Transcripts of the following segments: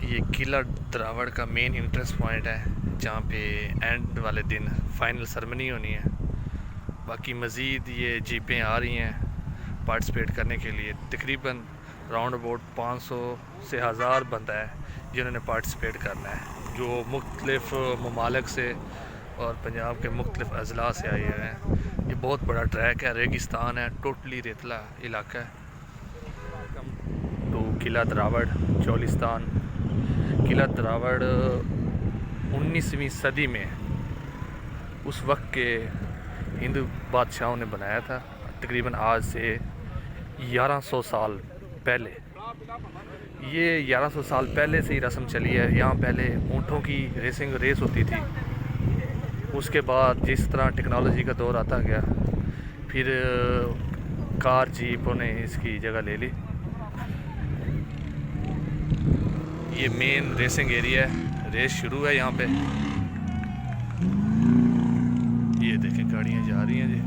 ये किला द्रावड़ का main interest point है जहाँ पे एंड वाले दिन फाइनल सेरेमनी होनी है। बाकी मज़ीद ये जीपें आ रही हैं पार्टिसिपेट करने के लिए। तकरीबन राउंड अबाउट 500 से 1000 बंदा है जिन्होंने पार्टिसिपेट करना है, जो मुख्तलिफ़ ममालिक से और पंजाब के मुख्तलिफ़ अजला से आए हुए हैं। ये बहुत बड़ा ट्रैक है, रेगिस्तान है, टोटली रेतला इलाका है। तो किला द्रावड़ चोलिस्तान। किला द्रावड़ 19वीं सदी में उस वक्त के हिंदू बादशाहों ने बनाया था। तकरीबन आज से 1100 साल पहले, ये 1100 साल पहले से ही रस्म चली है। यहाँ पहले ऊँटों की रेस होती थी। उसके बाद जिस तरह टेक्नोलॉजी का दौर आता गया, फिर कार जीपों ने इसकी जगह ले ली। ये मेन रेसिंग एरिया है, रेस शुरू है यहाँ पे। ये देखें गाड़ियाँ जा रही हैं जी।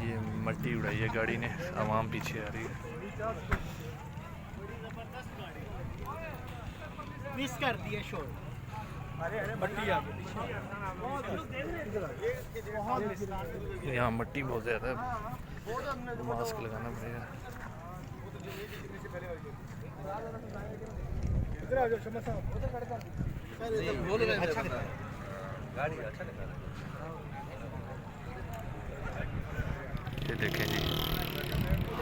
ये मट्टी उड़ाई है गाड़ी ने, आवाम पीछे आ रही है। मिस कर दिया शो। यहाँ मट्टी बहुत ज़्यादा है, मास्क लगाना पड़ेगा। ये देखें जी,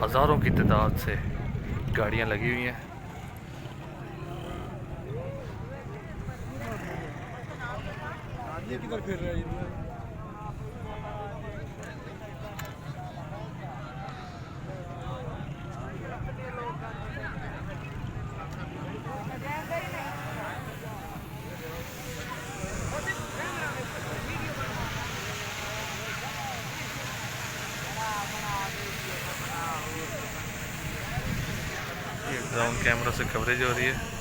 हज़ारों की तादाद से गाड़ियाँ लगी हुई हैं। किधर फिर रहा है? ये ड्रोन कैमरा से कवरेज हो रही है।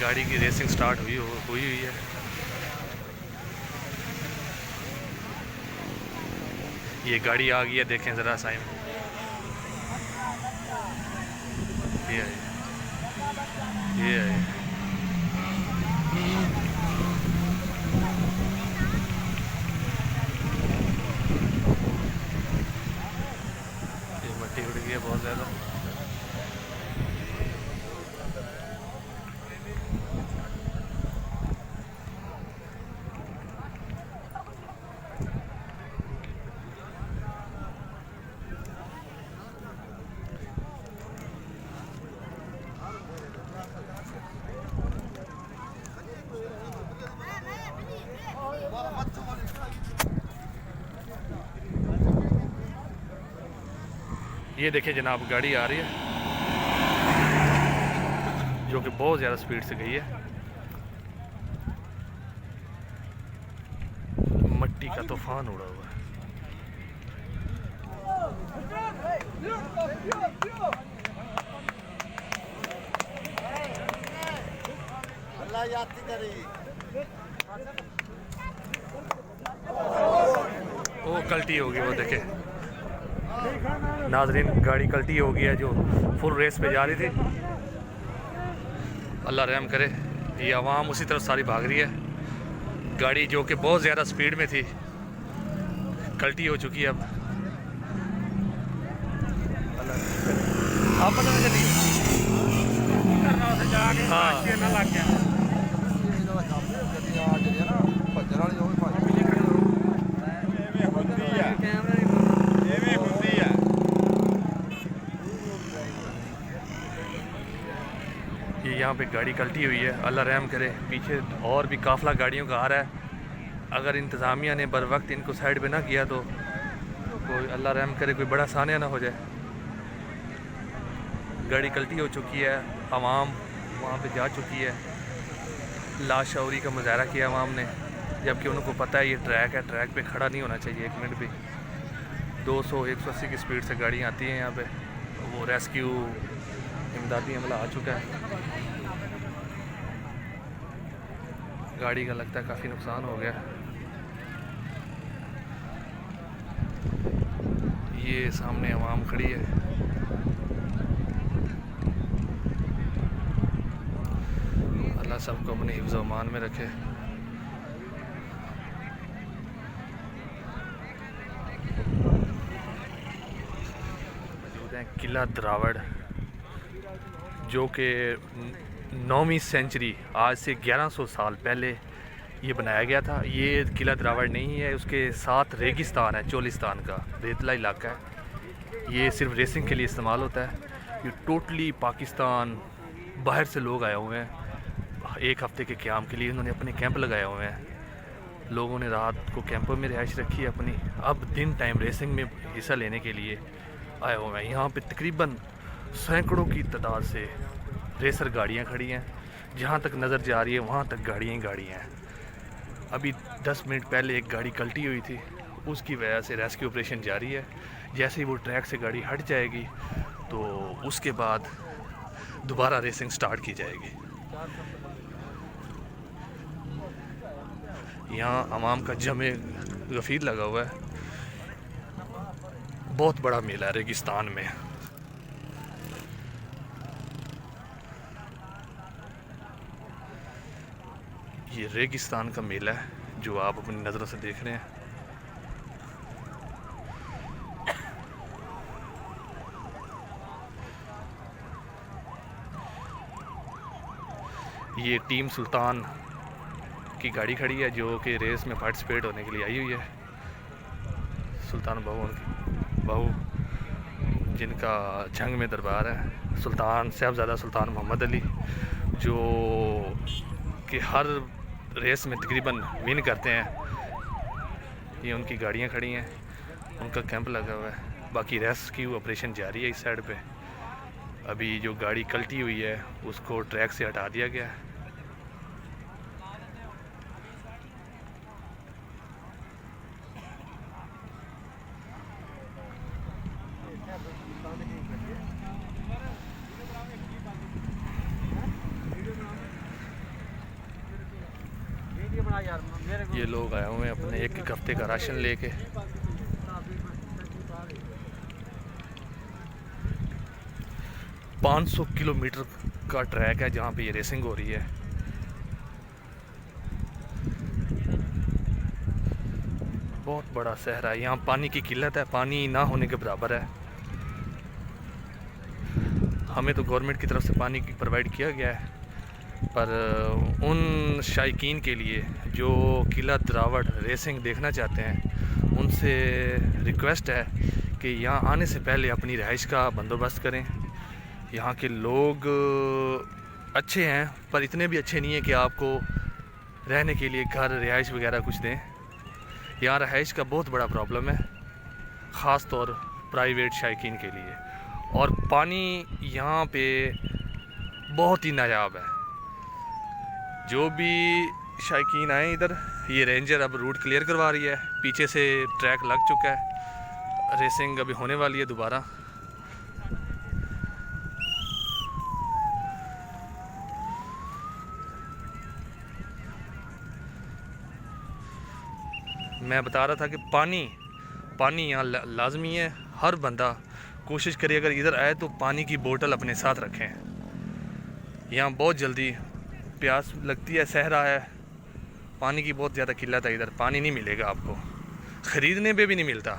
गाड़ी की रेसिंग स्टार्ट हुई है। ये गाड़ी आ गई है, देखें ज़रा साइम। ये है। ये मट्टी उड़ गई है बहुत ज़्यादा। ये देखिए जनाब, गाड़ी आ रही है जो कि बहुत ज़्यादा स्पीड से गई है। मट्टी का तूफान उड़ा हुआ है। वो कल्टी होगी, वो देखे नाजरीन, गाड़ी कल्टी हो गई है जो फुल रेस पे जा रही थी। अल्लाह रहम करे। ये आवाम उसी तरफ सारी भाग रही है। गाड़ी जो कि बहुत ज़्यादा स्पीड में थी कल्टी हो चुकी है। अब आप पता नहीं चली। हाँ, ये यहाँ पे गाड़ी कल्टी हुई है। अल्लाह रहम करे। पीछे और भी काफ़िला गाड़ियों का आ रहा है। अगर इंतज़ामिया ने बर वक्त इनको साइड पे ना किया तो कोई अल्लाह रहम करे कोई बड़ा सानिया ना हो जाए। गाड़ी कल्टी हो चुकी है, आवाम वहाँ पे जा चुकी है। लाशौरी का मुजाहरा किया आवाम ने, जबकि उनको पता है ये ट्रैक है, ट्रैक पे खड़ा नहीं होना चाहिए एक मिनट भी। 200-180 की स्पीड से गाड़ियाँ आती हैं यहाँ पे। वो रेस्क्यू इमदादी हमला आ चुका है। गाड़ी का लगता है काफ़ी नुकसान हो गया। ये सामने आवाम खड़ी है। अल्लाह सबको अपने हिफ्ज़ व अमान में रखे। मौजूद हैं किला द्रावड़, जो कि 9वीं सेंचुरी, आज से 1100 साल पहले ये बनाया गया था। ये किला द्रावड़ नहीं है, उसके साथ रेगिस्तान है, चोलिस्तान का रेतला इलाका है। ये सिर्फ रेसिंग के लिए इस्तेमाल होता है। ये टोटली पाकिस्तान बाहर से लोग आए हुए हैं। एक हफ़्ते के क़याम के लिए उन्होंने अपने कैंप लगाए हुए हैं। लोगों ने रात को कैंपों में रिहाइश रखी है अपनी, अब दिन टाइम रेसिंग में हिस्सा लेने के लिए आए हुए हैं। यहाँ पे तकरीबन सैकड़ों की तादाद से रेसर गाड़ियाँ खड़ी हैं। जहाँ तक नज़र जा रही है वहाँ तक गाड़ियाँ ही गाड़ियाँ हैं। अभी 10 मिनट पहले एक गाड़ी कल्टी हुई थी, उसकी वजह से रेस्क्यू ऑपरेशन जारी है। जैसे ही वो ट्रैक से गाड़ी हट जाएगी तो उसके बाद दोबारा रेसिंग स्टार्ट की जाएगी। यहाँ अवाम का जमे गफीर लगा हुआ है। बहुत बड़ा मेला है रेगिस्तान में। ये रेगिस्तान का मेला है जो आप अपनी नज़रों से देख रहे हैं। ये टीम सुल्तान की गाड़ी खड़ी है जो कि रेस में पार्टिसिपेट होने के लिए आई हुई है। सुल्तान बहू जिनका जंग में दरबार है, सुल्तान साहबजादा सुल्तान मोहम्मद अली, जो कि हर रेस में तकरीबन विन करते हैं। ये उनकी गाड़ियाँ खड़ी हैं, उनका कैंप लगा हुआ है। बाकी रेस्क्यू ऑपरेशन जारी है इस साइड पे। अभी जो गाड़ी कल्टी हुई है उसको ट्रैक से हटा दिया गया है। ये लोग आए हुए हैं अपने एक हफ्ते का राशन लेके। पाँच 500 किलोमीटर का ट्रैक है जहाँ पे ये रेसिंग हो रही है। बहुत बड़ा शहर है। यहाँ पानी की किल्लत है, पानी ना होने के बराबर है। हमें तो गवर्नमेंट की तरफ से पानी प्रोवाइड किया गया है, पर उन शायकीन के लिए जो किला द्रावड़ रेसिंग देखना चाहते हैं उनसे रिक्वेस्ट है कि यहाँ आने से पहले अपनी रिहाइश का बंदोबस्त करें। यहाँ के लोग अच्छे हैं पर इतने भी अच्छे नहीं हैं कि आपको रहने के लिए घर रिहाइश वगैरह कुछ दें। यहाँ रिहाइश का बहुत बड़ा प्रॉब्लम है, ख़ास तौर प्राइवेट शायकीन के लिए। और पानी यहाँ पे बहुत ही नायाब है। जो भी शायकीन आए इधर, ये रेंजर अब रूट क्लियर करवा रही है। पीछे से ट्रैक लग चुका है, रेसिंग अभी होने वाली है दोबारा। मैं बता रहा था कि पानी यहाँ लाजमी है। हर बंदा कोशिश करे अगर इधर आए तो पानी की बोतल अपने साथ रखें। यहाँ बहुत जल्दी प्यास लगती है, सहरा है, पानी की बहुत ज़्यादा किल्लत है। इधर पानी नहीं मिलेगा आपको, ख़रीदने पे भी नहीं मिलता।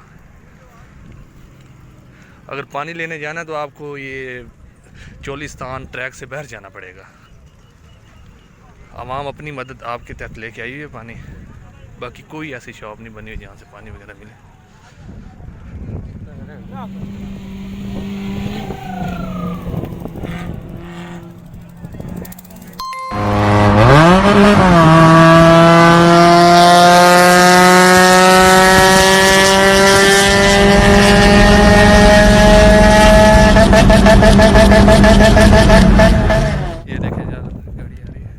अगर पानी लेने जाना तो आपको ये चोलिस्तान ट्रैक से बाहर जाना पड़ेगा। आवाम अपनी मदद आपके तहत लेके आई हुई है पानी। बाकी कोई ऐसी शॉप नहीं बनी हुई जहाँ से पानी वगैरह मिले। ये देखें गाड़ी आ रही है।